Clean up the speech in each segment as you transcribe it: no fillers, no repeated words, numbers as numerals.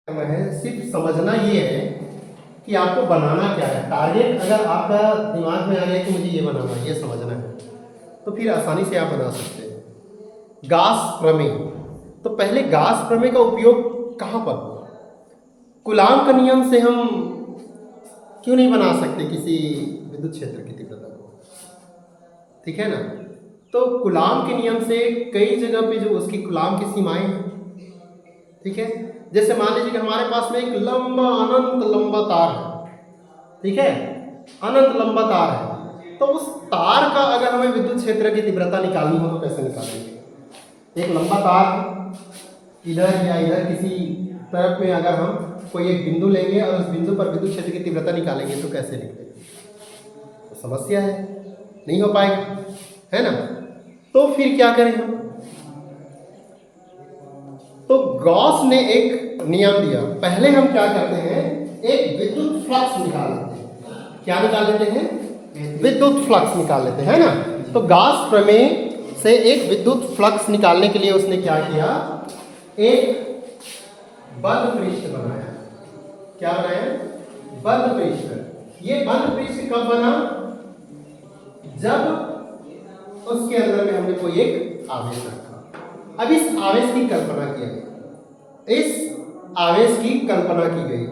है, सिर्फ समझना ये है कि आपको बनाना क्या है। टारगेट अगर आपका दिमाग में आ गया कि मुझे ये बनाना है, ये समझना है, तो फिर आसानी से आप बना सकते हैं। गास प्रमेय, तो पहले गास प्रमेय का उपयोग कहाँ पर हुआ? कूलाम का नियम से हम क्यों नहीं बना सकते किसी विद्युत क्षेत्र की तीव्रता को? ठीक है ना। तो कूलाम के नियम से कई जगह पे जो उसकी कूलाम की सीमाएं हैं, ठीक है। जैसे मान लीजिए कि हमारे पास में एक लंबा अनंत लंबा तार है, ठीक है, अनंत लंबा तार है। तो उस तार का अगर हमें विद्युत क्षेत्र की तीव्रता निकालनी हो तो कैसे निकालेंगे? एक लंबा तार इधर या इधर किसी तरफ में अगर हम कोई एक बिंदु लेंगे और उस बिंदु पर विद्युत क्षेत्र की तीव्रता निकालेंगे तो कैसे निकलेगी? तो समस्या है, नहीं हो पाएगा, है ना। तो फिर क्या करें हम? तो गॉस ने एक नियम दिया। पहले हम क्या करते हैं, एक विद्युत फ्लक्स निकाल लेते हैं। क्या निकाल लेते हैं? विद्युत फ्लक्स निकाल लेते हैं, है ना। तो गॉस प्रमेय से एक विद्युत फ्लक्स निकालने के लिए उसने क्या किया, एक बंद पृष्ठ बनाया। क्या बनाया? बंद पृष्ठ। ये बंद पृष्ठ कब बना? जब उसके अंदर में हमने कोई एक आवेश रखा। अब इस आवेश की कल्पना किया गई, इस आवेश की कल्पना की गई।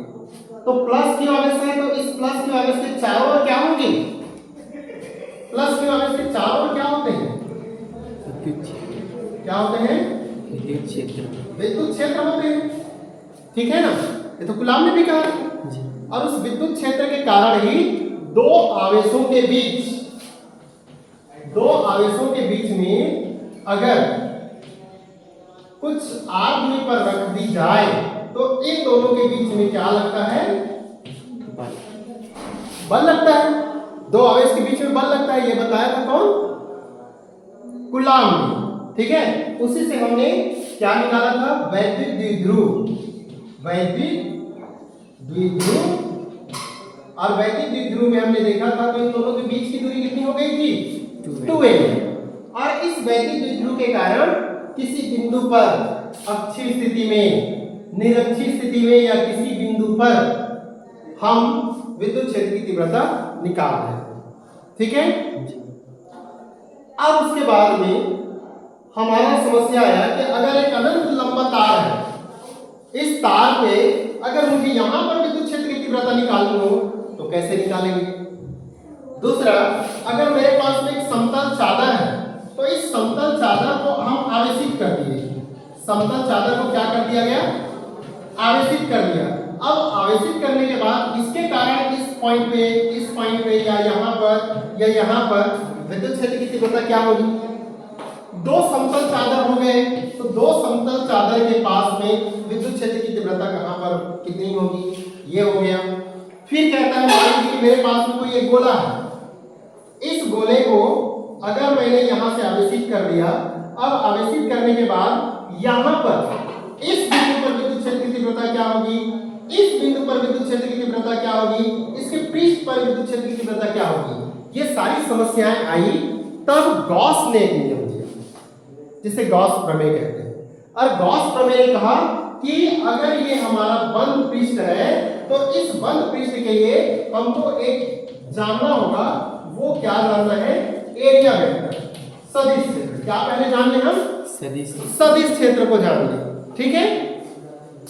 तो प्लस क्यू आवेश है, तो इस प्लस क्यू आवेश के चारों ओर क्या होंगे? प्लस क्यू आवेश के चारों ओर क्या होते हैं? क्या होते हैं? विद्युत क्षेत्र। विद्युत क्षेत्र होते हैं, ठीक है ना। ये तो कूलाम ने भी कहा। और उस विद्युत क्षेत्र के कारण ही दो आवेशों के बीच में अगर कुछ आर दूरी पर रख दी जाए तो इन दोनों के बीच में क्या लगता है? बल लगता है। दो आवेश के बीच में बल लगता है, ये बताया था कौन? कूलाम ने, ठीक है। उसी से हमने क्या निकाला था? वैद्युत द्विध्रुव। वैद्युत द्विध्रुव, और वैद्युत द्विध्रुव में हमने देखा था तो इन दोनों के बीच की दूरी कितनी हो गई थी? 2m। और इस वैद्युत द्विध्रुव के कारण किसी बिंदु पर अक्षीय स्थिति में, निरक्षीय स्थिति में या किसी बिंदु पर हम विद्युत क्षेत्र की तीव्रता निकाल रहे हैं, ठीक है। अब उसके बाद में हमारा समस्या आया कि अगर एक अनंत लंबा तार है, इस तार पे अगर मुझे यहां पर विद्युत क्षेत्र की तीव्रता निकालनी हो तो कैसे निकालेंगे? दूसरा, अगर मेरे पास में एक समतल चादर है तो इस समतल चादर को हम आवेशित कर दिए। समतल चादर को क्या कर दिया गया? आवेशित कर दिया। अब आवेशित करने के बाद इसके कारण इस पॉइंट पे या यहाँ पर विद्युत क्षेत्र की तीव्रता क्या होगी? दो समतल चादर हो गए, तो दो समतल चादर के पास में विद्युत क्षेत्र की तीव्रता कहां पर कितनी होगी? ये हो गया। फिर कहता है मान लीजिए कि मेरे पास में कोई एक गोला है, इस गोले को अगर मैंने यहां से आवेशित कर दिया, अब आवेशित करने के बाद यहां पर इस बिंदु पर विद्युत क्षेत्र की तीव्रता क्या होगी? इस बिंदु पर विद्युत क्षेत्र की तीव्रता क्या होगी? इसके पृष्ठ पर विद्युत क्षेत्र की तीव्रता क्या होगी? ये सारी समस्याएं आई, तब गॉस ने एक नियम दिया जिसे गॉस प्रमेय कहते हैं। और गॉस प्रमेय ने कहा कि अगर ये हमारा बंद पृष्ठ है तो इस बंद पृष्ठ के लिए हमको एक जानना होगा। वो क्या जानना है? एरिया वेक्टर, सदिश क्षेत्र। क्या पहले जान लें हम? सदिश क्षेत्र को जान लें, ठीक है।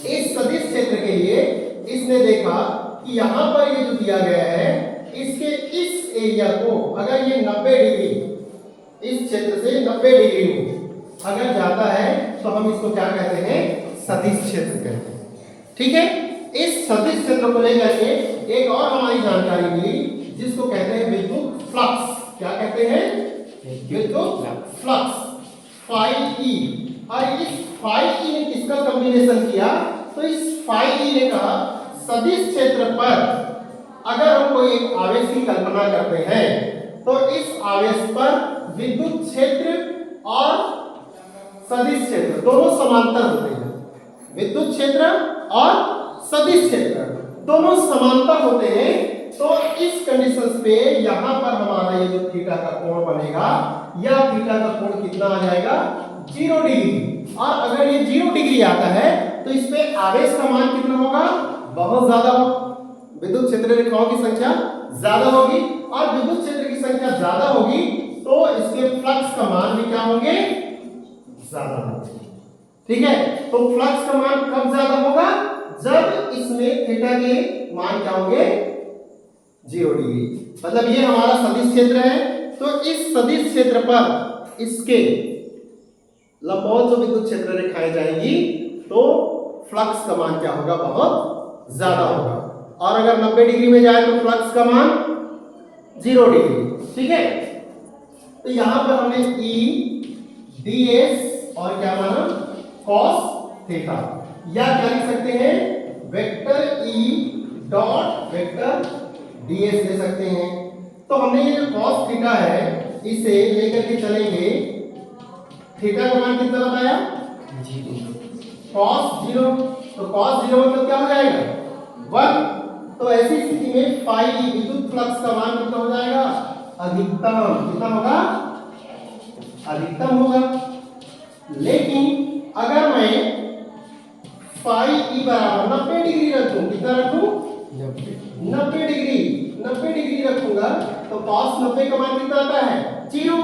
इस सदिश क्षेत्र के लिए इसने देखा कि यहां पर ये जो दिया गया है, इसके इस एरिया को अगर ये 90 डिग्री, इस क्षेत्र से 90 डिग्री में अगर जाता है तो हम इसको क्या कहते हैं? सदिश क्षेत्र कहते हैं, ठीक है। इस सदिश क्षेत्र को लेकर के एक और हमारी जानकारी मिली जिसको कहते हैं विद्युत फ्लक्स। क्या कहते हैं? विद्युत फ्लक्स, फाई ई। और इस फाई ई ने किसका कॉम्बिनेशन किया? तो इस फाई ई ने कहा सदिश क्षेत्र पर अगर हम कोई एक आवेश की कल्पना करते हैं तो इस आवेश पर विद्युत क्षेत्र और सदिश क्षेत्र दोनों समांतर होते हैं। विद्युत क्षेत्र और सदिश क्षेत्र दोनों समांतर होते हैं। तो इस कंडीशंस पे यहां पर हमारा ये जो थीटा का कोण बनेगा, या थीटा का कोण कितना आ जाएगा? 0 डिग्री। और अगर ये 0 डिग्री आता है तो इस पे आवेश का मान कितना होगा, बहुत ज्यादा होगा। विद्युत क्षेत्र रेखाओं की संख्या ज्यादा होगी और विद्युत क्षेत्र की संख्या ज्यादा होगी तो इसके फ्लक्स का मान भी क्या होंगे, ज्यादा होंगे। ठीक है, तो फ्लक्स का मान कब ज्यादा होगा, जब इसमें थीटा के मान क्या होंगे, 0 डिग्री। मतलब ये हमारा सदिश क्षेत्र है, तो इस सदिश क्षेत्र पर इसके लंबवत जो विद्युत क्षेत्र रेखाएं जाएंगी तो फ्लक्स का मान क्या होगा, बहुत ज्यादा होगा। और अगर 90 डिग्री में जाए तो फ्लक्स का मान 0 डिग्री। ठीक है, तो यहां पर हमने ई डी एस और क्या माना, कॉस थीटा, या क्या लिख सकते हैं, vector E dot vector D S ले सकते हैं। तो हमने ये जो कॉस थीटा है इसे लेकर के चलेंगे, थीटा का मान कितना बताया, 0, कॉस 0, तो कॉस 0 मतलब क्या हो जाएगा, 1। तो ऐसी स्थिति में फाई विद्युत फ्लक्स का मान कितना हो जाएगा, अधिकतम। कितना होगा, अधिकतम होगा। लेकिन अगर मैं फाई ई बराबर 90 डिग्री रखूं, कितना रखूं, 90 डिग्री, 90 डिग्री रखूंगा तो cos 90 का मान कितना आता है, 0।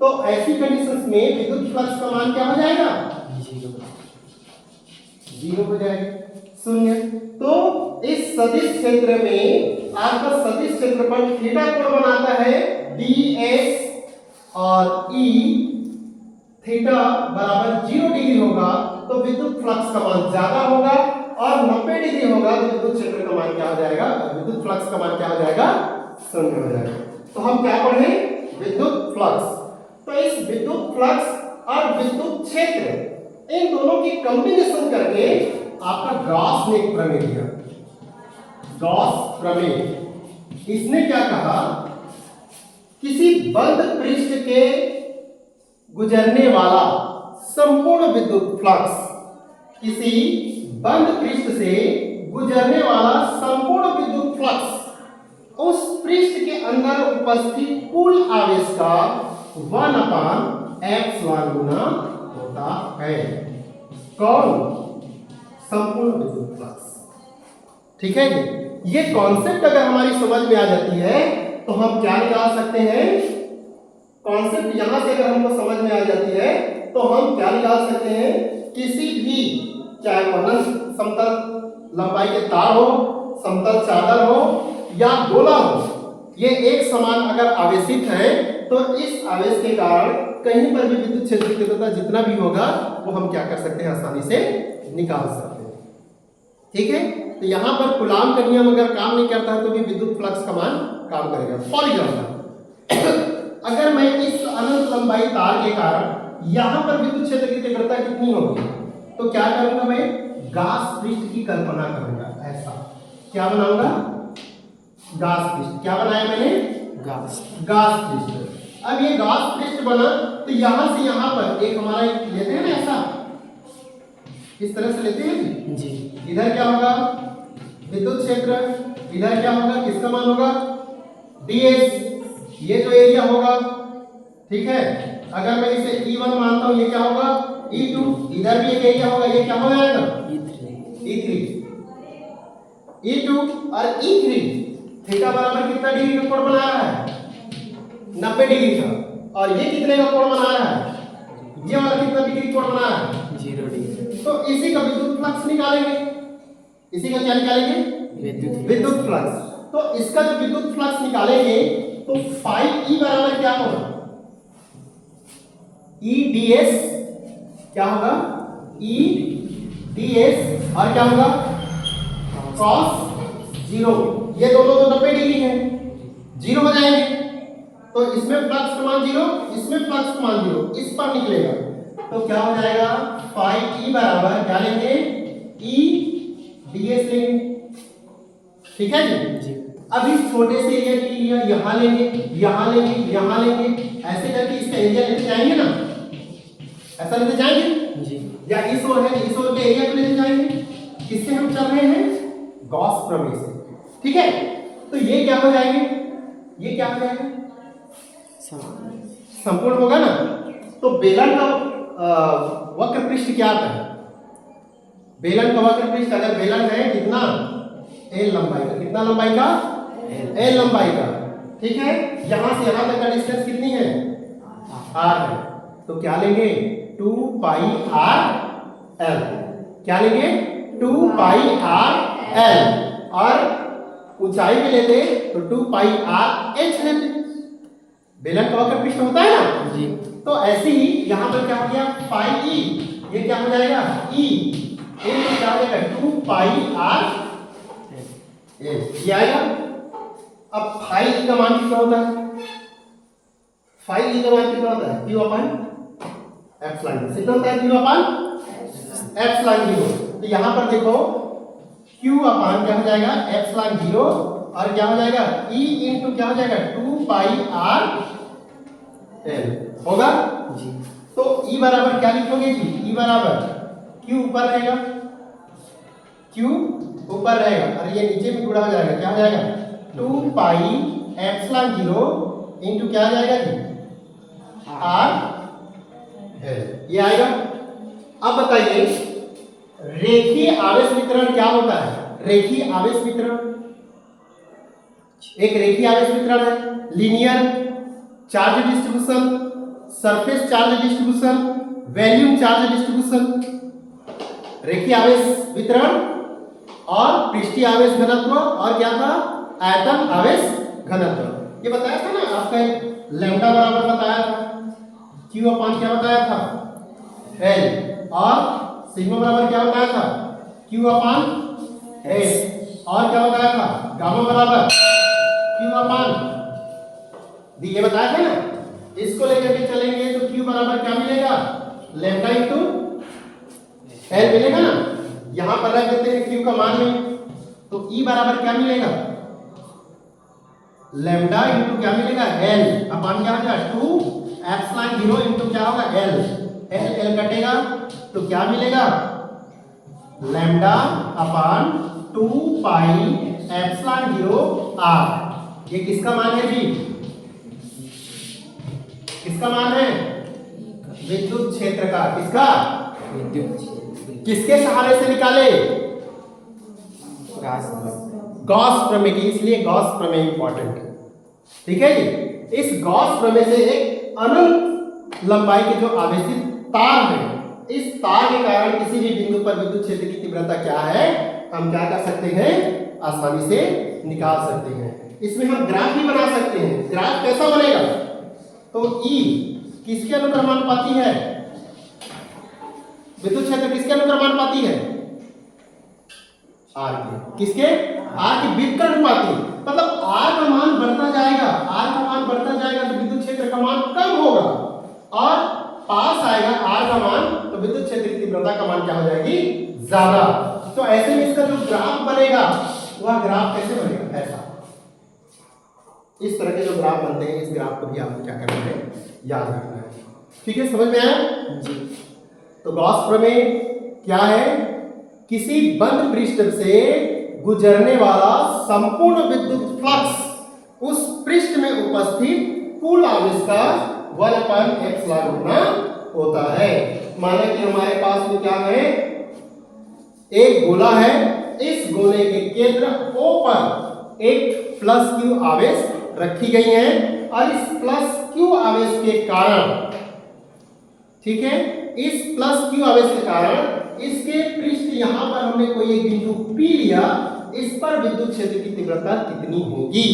तो ऐसी कंडीशंस में विद्युत फ्लक्स का मान क्या हो जाएगा, 0 हो जाएगा, 0। तो इस सदिश क्षेत्र में आपका सदिश क्षेत्रफल थीटा कोण बनाता है ds और e थीटा बराबर 0 डिग्री होगा तो विद्युत फ्लक्स का मान ज्यादा होगा, और 90 डिग्री होगा तो विद्युत क्षेत्र का मान क्या हो जाएगा, विद्युत फ्लक्स का मान क्या हो जाएगा, 0 हो जाएगा। तो हम क्या पढ़े, विद्युत फ्लक्स। तो इस विद्युत फ्लक्स और विद्युत क्षेत्र इन दोनों की कॉम्बिनेशन करके आपका गॉस ने एक प्रमेय दिया, गॉस प्रमेय। इसने क्या कहा, किसी बंद पृष्ठ के गुजरने वाला संपूर्ण विद्युत फ्लक्स, किसी बंद पृष्ठ से गुजरने वाला संपूर्ण विद्युत फ्लक्स उस पृष्ठ के अंदर उपस्थित कुल आवेश का 1/ε गुना होता है। कौन, संपूर्ण विद्युत फ्लक्स। ठीक है जी, ये कॉन्सेप्ट अगर हमारी समझ में आ जाती है तो हम क्या निकाल सकते हैं, कॉन्सेप्ट यहां से अगर हमको समझ में आ जाती है तो हम क्या निकाल सकते हैं, किसी भी चाहे वह समतल लंबाई के तार हो, समतल चादर हो या गोला हो, ये एक समान अगर आवेशित है तो इस आवेश के कारण कहीं पर भी विद्युत क्षेत्र की तीव्रता जितना भी होगा वो हम क्या कर सकते हैं, आसानी से निकाल सकते हैं। ठीक है, तो यहां पर कूलाम का नियम अगर काम नहीं करता है तो भी विद्युत फ्लक्स का मान काम करेगा। फॉर एग्जाम्पल, अगर मैं इस अनंत लंबाई तार के कारण यहां पर विद्युत क्षेत्र की तीव्रता कितनी होगी, तो क्या करूंगा, मैं गास पृष्ठ की कल्पना करूंगा। ऐसा क्या बनाऊंगा, गास पृष्ठ। क्या बनाया मैंने, गास पृष्ठ। अब ये गास पृष्ठ बना तो यहां से यहां पर एक हमारा लेते हैं ना, ऐसा इस तरह से लेते हैं जी। इधर क्या होगा, विद्युत क्षेत्र, इधर क्या होगा, किसका मान होगा, ds, ये जो एरिया होगा। ठीक है, अगर मैं इसे E1 मानता हूं, ये क्या होगा, E2, इधर भी एक एरिया होगा, ये क्या हो जाएगा, E3, E2 और E3 थीटा बराबर कितना डिग्री का कोण बना रहा है, 90 डिग्री का, और ये कितने का कोण बना रहा है, ये वाला कितना डिग्री कोण बना रहा है, 0 डिग्री। तो इसी का विद्युत फ्लक्स निकालेंगे, इसी का क्या निकालेंगे, विद्युत फ्लक्स। तो इसका जो विद्युत फ्लक्स निकालेंगे तो फाई ई बराबर क्या होगा, ई ds क्या होगा, ई ds और क्या होगा, cos 0। ये दोनों तो 90 डिग्री है, 0 हो जाएंगे। तो इसमें फ्लक्स का मान 0, इसमें फ्लक्स का मान 0, इस पर निकलेगा तो क्या हो जाएगा, फाई ई बराबर क्या लेंगे, ई ds लेंगे। ठीक है जी। अब इस छोटे से एरिया के लिए यहां लेंगे, यहां लेंगे, यहां लेंगे, ऐसे करके इसका एरिया लेते जाएंगे ना, ऐसा लेते जाएंगे जी, या इस ओर है, इस ओर के एरिया को लेते जाएंगे। किससे हम चल रहे हैं, गॉस प्रमेय से। ठीक है, तो ये क्या हो जाएंगे, ये क्या हो जाएगा, संपूर्ण होगा ना। तो बेलन का वक्र पृष्ठ क्या आता है, बेलन का वक्र पृष्ठ अगर बेलन है कितना एल लंबाई का, कितना लंबाई का एल लंबाई का, ठीक है। यहां से यहां तक का डिस्टेंस कितनी है आर है, तो क्या लेंगे 2 पाई आर एल, क्या लेंगे 2 पाई आर एल, और ऊंचाई में लेते तो 2 पाई आर एच लेते। बेलन का वक्र पृष्ठ होता है ना जी, तो ऐसे ही यहां पर क्या हो गया पाई ई, ये क्या हो जाएगा ई, ये क्या हो जाएगा 2 पाई आर एच, ये आएगा। अब फाई ई का मान कितना होता है, फाई ई का मान कितना होता है क्यू अपन एप्सिलॉन, कितना होता है क्यू अपन एप्सिलॉन 0। तो यहां पर देखो क्यू अपान क्या हो जाएगा एप्सिलॉन 0, और क्या हो जाएगा ई इंटू क्या हो जाएगा 2 पाई आर एल होगा जी। तो ई बराबर क्या लिखोगे जी, ई बराबर क्यू ऊपर रहेगा, क्यू ऊपर रहेगा और ये नीचे में जुड़ा हो जाएगा, क्या हो जाएगा 2 पाई एप्सिलॉन 0 इंटू क्या आ जाएगा जी आर एल, ये आएगा। अब बताइए रेखीय आवेश वितरण क्या होता है, रेखीय आवेश वितरण, एक रेखीय आवेश वितरण है linear charge distribution, surface charge distribution, volume charge distribution. रेखीय आवेश वितरण और पृष्ठीय आवेश घनत्व और क्या था आयतन आवेश घनत्व, ये बताया था ना आपका लैम्डा बराबर बताया था, क्यू अपान क्या बताया था एल, और सिग्मा बराबर क्या बताया था क्यू अपान एस, और क्या बताया था गामा बराबर क्यू अपान डी, ये बताया था ना। इसको लेकर के चलेंगे तो क्यू बराबर क्या मिलेगा लैम्डा इंटू एल मिलेगा ना, यहां पर रख देते हैं क्यू का मान में, तो ई बराबर क्या मिलेगा लैम्डा इंटू क्या मिलेगा एल अपान क्या हो जाएगा 2 एप्सिलॉन 0 इंटू क्या होगा एल, एल एल कटेगा तो क्या मिलेगा lambda upon 2 pi epsilon 0 r. ये किसका मान है जी, किसका मान है विद्युत क्षेत्र का, किसका विद्युत, किसके सहारे से निकाले गॉस प्रमेय की, इसलिए गॉस प्रमेय इंपॉर्टेंट है, ठीक है जी। इस गॉस प्रमेय से एक अनंत लंबाई के जो आवेशित तार है, इस तार के कारण किसी भी बिंदु पर विद्युत क्षेत्र की तीव्रता क्या है हम क्या कर सकते हैं आसानी से निकाल सकते हैं। इसमें हम ग्राफ भी बना सकते हैं, ग्राफ कैसा बनेगा तो ई किसके अनुक्रमानुपाती है, विद्युत क्षेत्र किसके अनुक्रमानुपाती है आर के, किसके आर के विकर्ण अनुपाती, मतलब आर का मान बढ़ता जाएगा, आर का मान बढ़ता जाएगा तो विद्युत क्षेत्र का मान कम होगा, और पास आएगा आर का मान तो विद्युत क्षेत्र की तीव्रता का मान क्या हो जाएगी ज्यादा। तो ऐसे में इसका जो ग्राफ बनेगा वह ग्राफ कैसे बनेगा ऐसा, इस तरह के जो ग्राफ बनते हैं, इस ग्राफ को भी आपको क्या करना है याद रखना है, ठीक है, समझ में आया जी। तो गॉस प्रमेय क्या है, किसी बंद पृष्ठ से गुजरने वाला संपूर्ण विद्युत फ्लक्स उस पृष्ठ में उपस्थित कुल आवेश का 1/एप्सिलॉन गुना होता है। माना कि हमारे पास में क्या है एक गोला है, इस गोले के केंद्र O पर एक प्लस क्यू आवेश रखी गई है, और इस प्लस क्यू आवेश के कारण, ठीक है, इस प्लस क्यू आवेश के कारण इसके पृष्ठ यहां पर हमने कोई एक बिंदु P लिया, इस पर विद्युत क्षेत्र की तीव्रता कितनी होगी,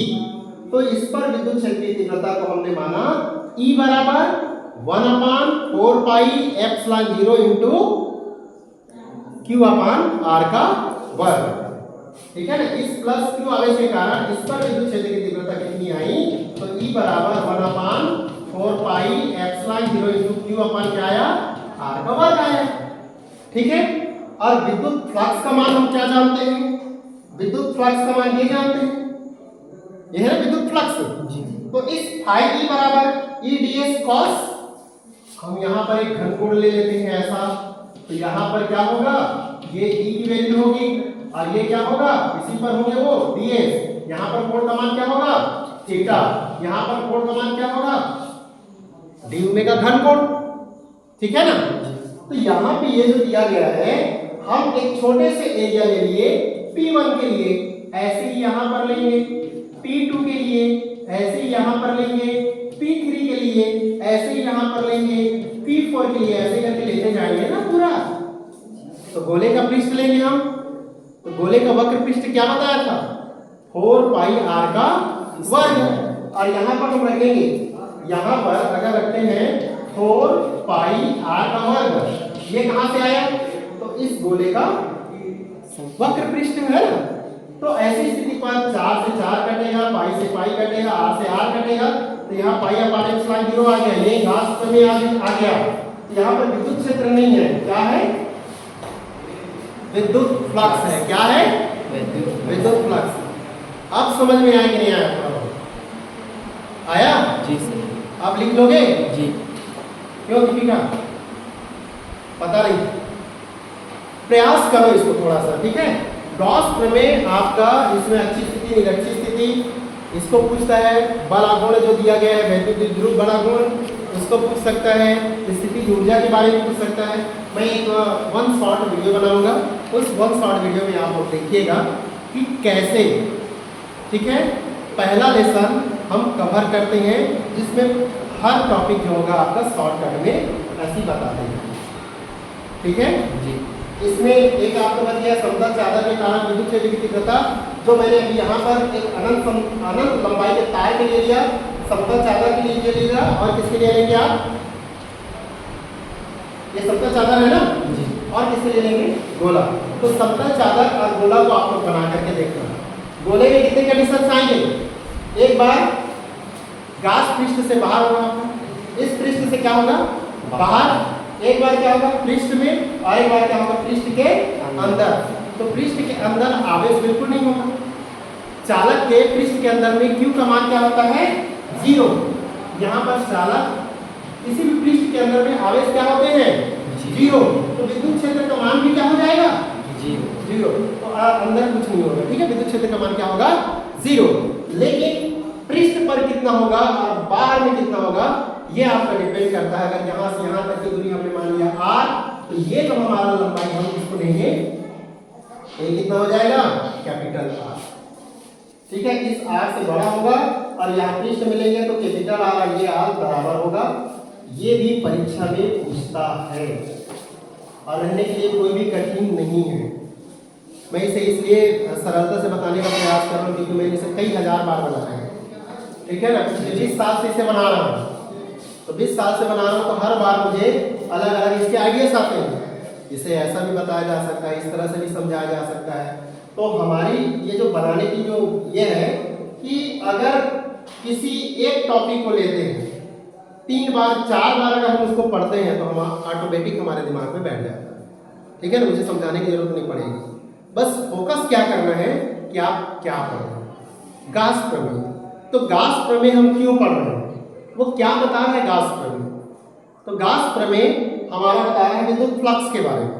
तो इस पर विद्युत क्षेत्र की तीव्रता को हमने माना E बराबर 1/4 pi epsilon 0 into q upon r का वर्ग, ठीक है ना। इस प्लस क्यू आवेश के कारण इस पर विद्युत क्षेत्र की तीव्रता कितनी आई, तो E बराबर 1/4 पाई एप्सिलॉन 0 इंटू क्यू अपान क्या आया आर का वर्ग आया, ठीक है। और विद्युत फ्लक्स का मान हम क्या जानते हैं, विद्युत फ्लक्स का मान ये जानते हैं, ये है ना विद्युत फ्लक्स जी। तो इस फाई ई बराबर ई ds cos, हम यहां पर एक घनकोण ले लेते हैं ऐसा, तो यहां पर क्या होगा ये ई की वैल्यू होगी और ये क्या होगा इसी पर होंगे वो ds, यहां पर कोण का मान क्या होगा थीटा, यहां पर कोण का मान क्या होगा डी ओमेगा घनकोण, ठीक है ना। तो यहां पे ये जो दिया गया है हम एक छोटे से एरिया ले लिए P1 के लिए, ऐसे ही यहां पर लेंगे, P2 के लिए ऐसे ही यहां पर लेंगे, P3 के लिए ऐसे ही यहां पर लेंगे, P4 के लिए ऐसे करके लेते जाएंगे ना पूरा। तो गोले का पृष्ठ लेंगे हम, तो गोले का वक्र पृष्ठ क्या बताया था, 4 पाई r का वर्ग। और यहां पर हम रखेंगे, यहां पर अगर रखते हैं 4 पाई r का वर्ग, ये कहां से आया, तो इस गोले का वक्र पृष्ठ है ना। तो ऐसी स्थिति पर 4 से 4 कटेगा, पाई से पाई कटेगा, r से r कटेगा, तो यहाँ पाई अपान एप्सिलॉन 0 आ गया, ये घास प्रमेय आ गया। यहाँ पर विद्युत क्षेत्र नहीं है, क्या है, विद्युत फ्लक्स है। क्या है, विद्युत फ्लक्स। अब समझ में आया कि नहीं आया, आया जी सर। अब लिख लोगे जी। क्यों दीपिका, पता नहीं, प्रयास करो इसको थोड़ा सा, ठीक है। गॉस प्रमेय आपका इसमें अच्छी स्थिति निरक्षी स्थिति, इसको पूछता है, बल आघूर्ण जो दिया गया है वैद्युत ध्रुव बल आघूर्ण, उसको पूछ सकता है, स्थिति ऊर्जा के बारे में पूछ सकता है। मैं एक वन शॉट वीडियो बनाऊंगा, उस वन शॉट वीडियो में आप लोग देखिएगा कि कैसे, ठीक है, पहला लेसन हम कवर करते हैं जिसमें हर टॉपिक जो होगा आपका शॉर्टकट में ऐसे बताते हैं, ठीक है जी। इसमें एक आपको बच गया समतल चादर के कारण विद्युत क्षेत्र की तीव्रता, जो मैंने अभी यहाँ पर एक अनंत लंबाई के तार के लिए लिया, समतल चादर के लिए लिया, और किसके लिए लेंगे आप, ये समतल चादर है ना जी। और किसके लिए लेंगे, गोला। तो समतल चादर और गोला को आप लोग बना करके देखना। गोले में कितने कंडीशन आएंगे, एक बार गाज पृष्ठ से बाहर होगा, इस पृष्ठ से क्या होगा, बाहर, एक बार क्या होगा पृष्ठ में, और एक बार क्या होगा पृष्ठ के अंदर। तो पृष्ठ के अंदर आवेश बिल्कुल नहीं होगा। चालक के पृष्ठ के अंदर में Q का मान क्या होता है, 0। यहाँ पर चालक किसी भी पृष्ठ के अंदर में आवेश क्या होते हैं, 0। तो विद्युत क्षेत्र का मान भी क्या हो जाएगा, 0। तो अंदर कुछ नहीं होगा, ठीक है, विद्युत क्षेत्र का मान क्या होगा, 0। लेकिन पृष्ठ पर कितना होगा और बाहर में कितना होगा, ये आपका डिपेंड करता है। अगर यहाँ से यहाँ तक की दूरी हमने मान लिया r, तो ये जो हमारा लंबाई हम इसको लेंगे, ये कितना हो जाएगा, कैपिटल R, ठीक है। इस r से बड़ा होगा और यहाँ पृष्ठ मिलेंगे तो कैपिटल R और ये r बराबर होगा। ये भी परीक्षा में पूछता है और रहने के लिए कोई भी कठिन नहीं है। मैं इसे इसलिए सरलता से बताने का प्रयास कर रहा हूँ क्योंकि मैंने इसे कई हजार बार बनाया है, ठीक है ना। पिछले 20 साल से इसे बना रहा हूँ, तो 20 साल से बना रहा हूँ, तो हर बार मुझे अलग अलग इसके आइडियाज आते हैं। इसे ऐसा भी बताया जा सकता है, इस तरह से भी समझाया जा सकता है। तो हमारी ये जो बनाने की जो ये है कि अगर किसी एक टॉपिक को लेते हैं 3 बार 4 बार अगर हम उसको पढ़ते हैं तो हम ऑटोमेटिक हमारे दिमाग में बैठ जाता है, ठीक है ना। मुझे समझाने की जरूरत नहीं पड़ेगी, बस फोकस क्या करना है कि आप क्या पढ़ रहे हैं। गास प्रमेय, तो गास प्रमेय हम क्यों पढ़ रहे हैं, वो क्या बता रहा है गास प्रमेय। तो गास प्रमेय हमारा बता रहा है विद्युत फ्लक्स के बारे में,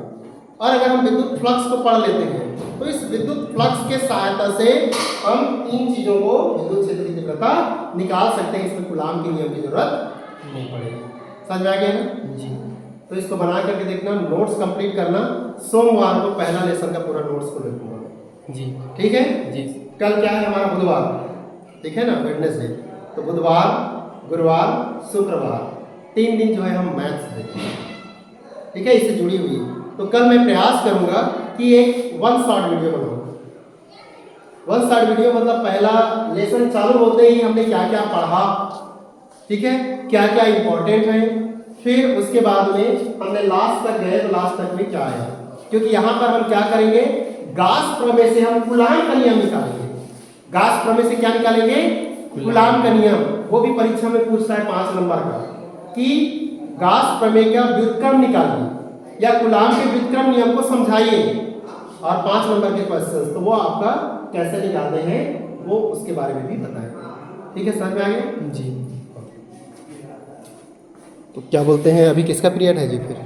और अगर हम विद्युत फ्लक्स को पढ़ लेते हैं तो इस विद्युत फ्लक्स के सहायता से हम इन चीजों को विद्युत क्षेत्र की तीव्रता निकाल सकते हैं। इसमें कूलाम के नियम की जरूरत नहीं पड़ेगी। समझ में आ गया ना जी। तो इसको बना करके देखना, नोट्स कंप्लीट करना। सोमवार को पहला लेसन का पूरा नोट्स को लिखूंगा जी, ठीक है जी। कल क्या है हमारा, बुधवार, ठीक है ना, वेडनेसडे। तो बुधवार, गुरुवार, शुक्रवार 3 दिन जो है हम मैथ्स देखेंगे, ठीक है, इससे जुड़ी हुई। तो कल मैं प्रयास करूंगा कि एक वन शॉट वीडियो बनाऊंगा। वन शॉट वीडियो मतलब पहला लेसन चालू होते ही हमने क्या क्या पढ़ा, ठीक है, क्या क्या इंपॉर्टेंट है, फिर उसके बाद में हमने लास्ट तक गए तो लास्ट तक में क्या आया, क्योंकि यहाँ पर हम क्या करेंगे, गास प्रमेय से हम कूलाम का नियम निकालेंगे। गास प्रमेय से क्या निकालेंगे, कूलाम का नियम। वो भी परीक्षा में पूछता है 5 नंबर का कि गास प्रमेय का व्युत्क्रम निकालिए या कूलाम के व्युत्क्रम नियम को समझाइए, और 5 नंबर के क्वेश्चन, तो वो आपका कैसे निकालते हैं वो उसके बारे में भी बताएंगे, ठीक है। समझ में आ गया जी। तो क्या बोलते हैं, अभी किसका पीरियड है जी फिर।